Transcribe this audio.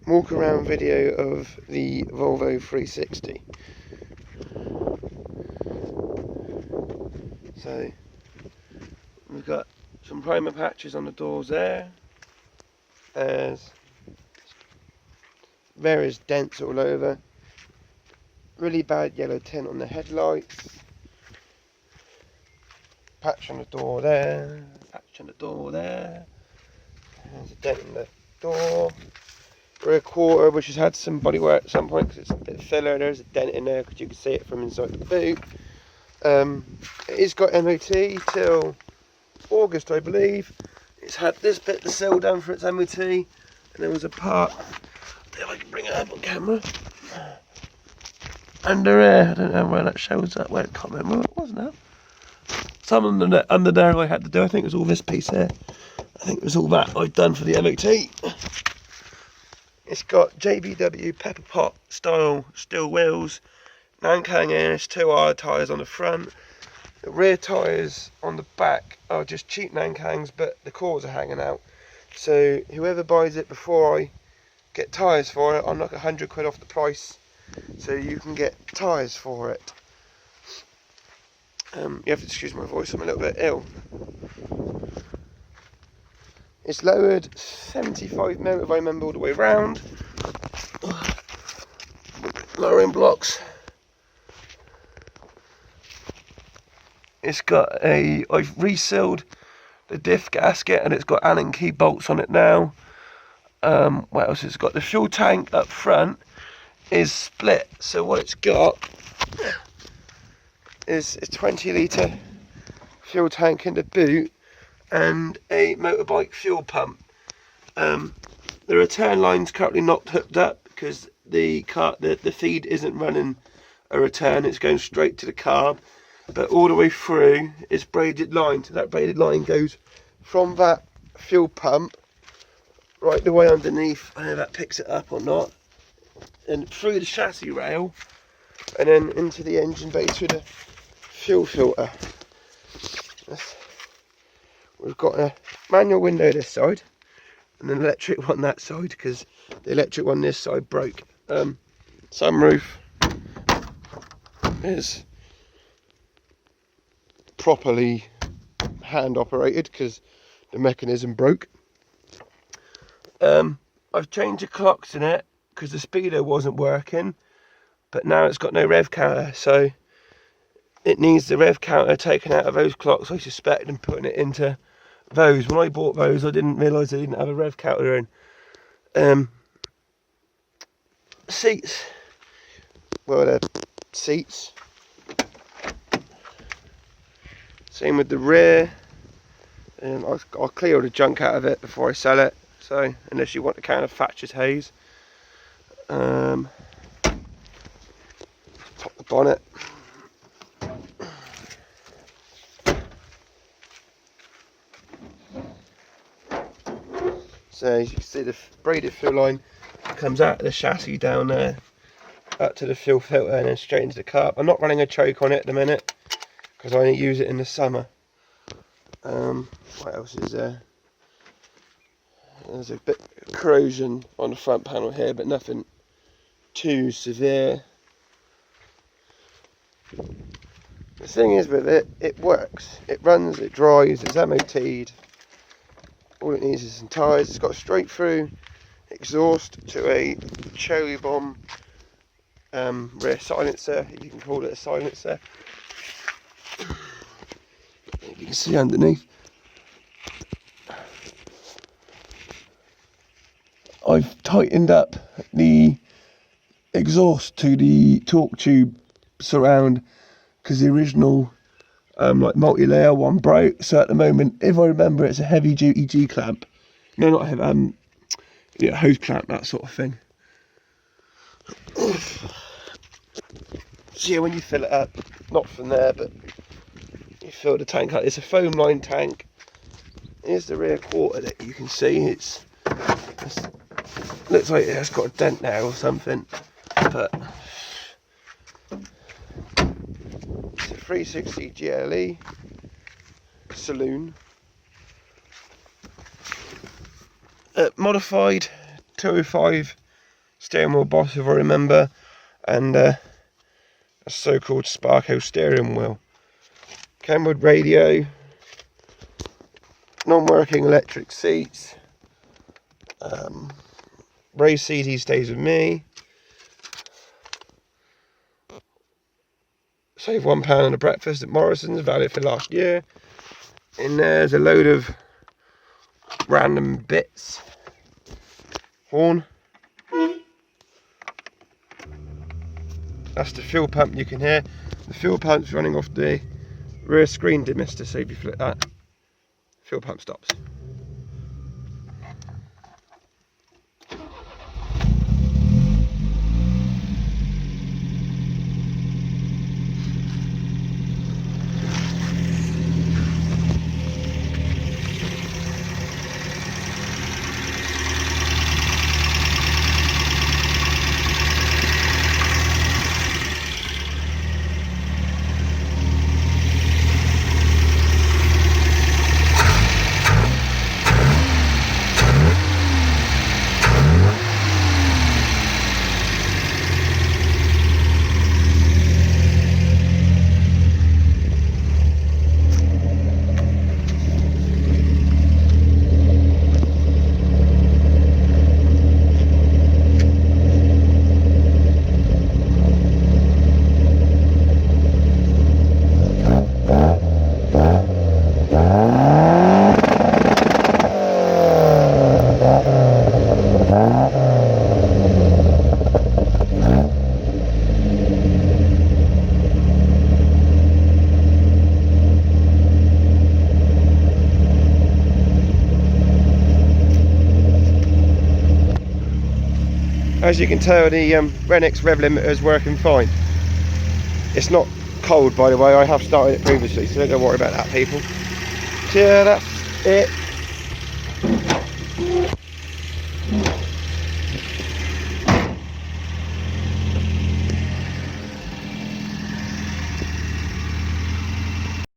walk around video of the Volvo 360. So we've got some primer patches on the doors there. There's various dents all over. Really bad yellow tint on the headlights. Patch on the door there. Patch on the door there. There's a dent in the door. Rear quarter, which has had some bodywork at some point because it's a bit filler. There's a dent in there because you can see it from inside the boot. It's got MOT till August, I believe. It's had this bit the seal done for its MOT, and there was a part, if I can bring it up on camera, under here. I don't know where that shows up. Where I can't remember where it was now. Some under there I had to do. I think it was all this piece here. I think it was all that I'd done for the MOT. It's got JBW pepper pot style steel wheels, Nankang NS2R tyres on the front. The rear tyres on the back are just cheap Nankangs, but the cores are hanging out. So whoever buys it before I get tyres for it, I'll knock £100 off the price, so you can get tyres for it. You have to excuse my voice, I'm a little bit ill. It's lowered 75mm if I remember all the way round. Lowering blocks. It's got I've resealed the diff gasket and it's got Allen key bolts on it now. What else? It's got the fuel tank up front is split. So what it's got is a 20 litre fuel tank in the boot and a motorbike fuel pump. The return line's currently not hooked up because the feed isn't running a return, it's going straight to the carb. But all the way through is braided line. So that braided line goes from that fuel pump right the way underneath. I don't know if that picks it up or not. And through the chassis rail and then into the engine bay through the fuel filter. We've got a manual window this side and an electric one that side because the electric one this side broke. Sunroof is properly hand operated because the mechanism broke. I've changed the clocks in it because the speedo wasn't working, but now it's got no rev counter, so it needs the rev counter taken out of those clocks, I suspect, and putting it into those. When I bought those, I didn't realise they didn't have a rev counter in. Seats, well, they're seats. Same with the rear. I'll clear all the junk out of it before I sell it. So unless you want to kind of Thatcher's haze, pop the bonnet. So as you can see, the braided fuel line comes out of the chassis down there, up to the fuel filter, and then straight into the carb. I'm not running a choke on it at the minute because I only use it in the summer. What else is there? There's a bit of corrosion on the front panel here, but nothing too severe. The thing is with it, it works. It runs, it drives, it's MOT'd. All it needs is some tyres. It's got a straight through exhaust to a cherry bomb rear silencer, if you can call it a silencer. You can see underneath. I've tightened up the exhaust to the torque tube surround because the original like multi-layer one broke. So at the moment, if I remember, it's a heavy duty G clamp. No, not heavy. Yeah, hose clamp, that sort of thing. So yeah, when you fill it up, not from there, but you fill the tank up. It's a foam line tank. Here's the rear quarter that you can see. It's looks like it's got a dent now or something, but it's a 360 GLE saloon, modified 205 steering wheel boss, if I remember, and a so-called Sparko steering wheel. Kenwood radio, non-working electric seats. Ray CD stays with me. Save £1 on a breakfast at Morrison's, valid for last year. In there's a load of random bits. Horn. That's the fuel pump you can hear. The fuel pump's running off the rear screen demister, so if you flip that, fuel pump stops. As you can tell, the Renix rev limiter is working fine. It's not cold, by the way. I have started it previously, so don't worry about that, people. So yeah, that's it.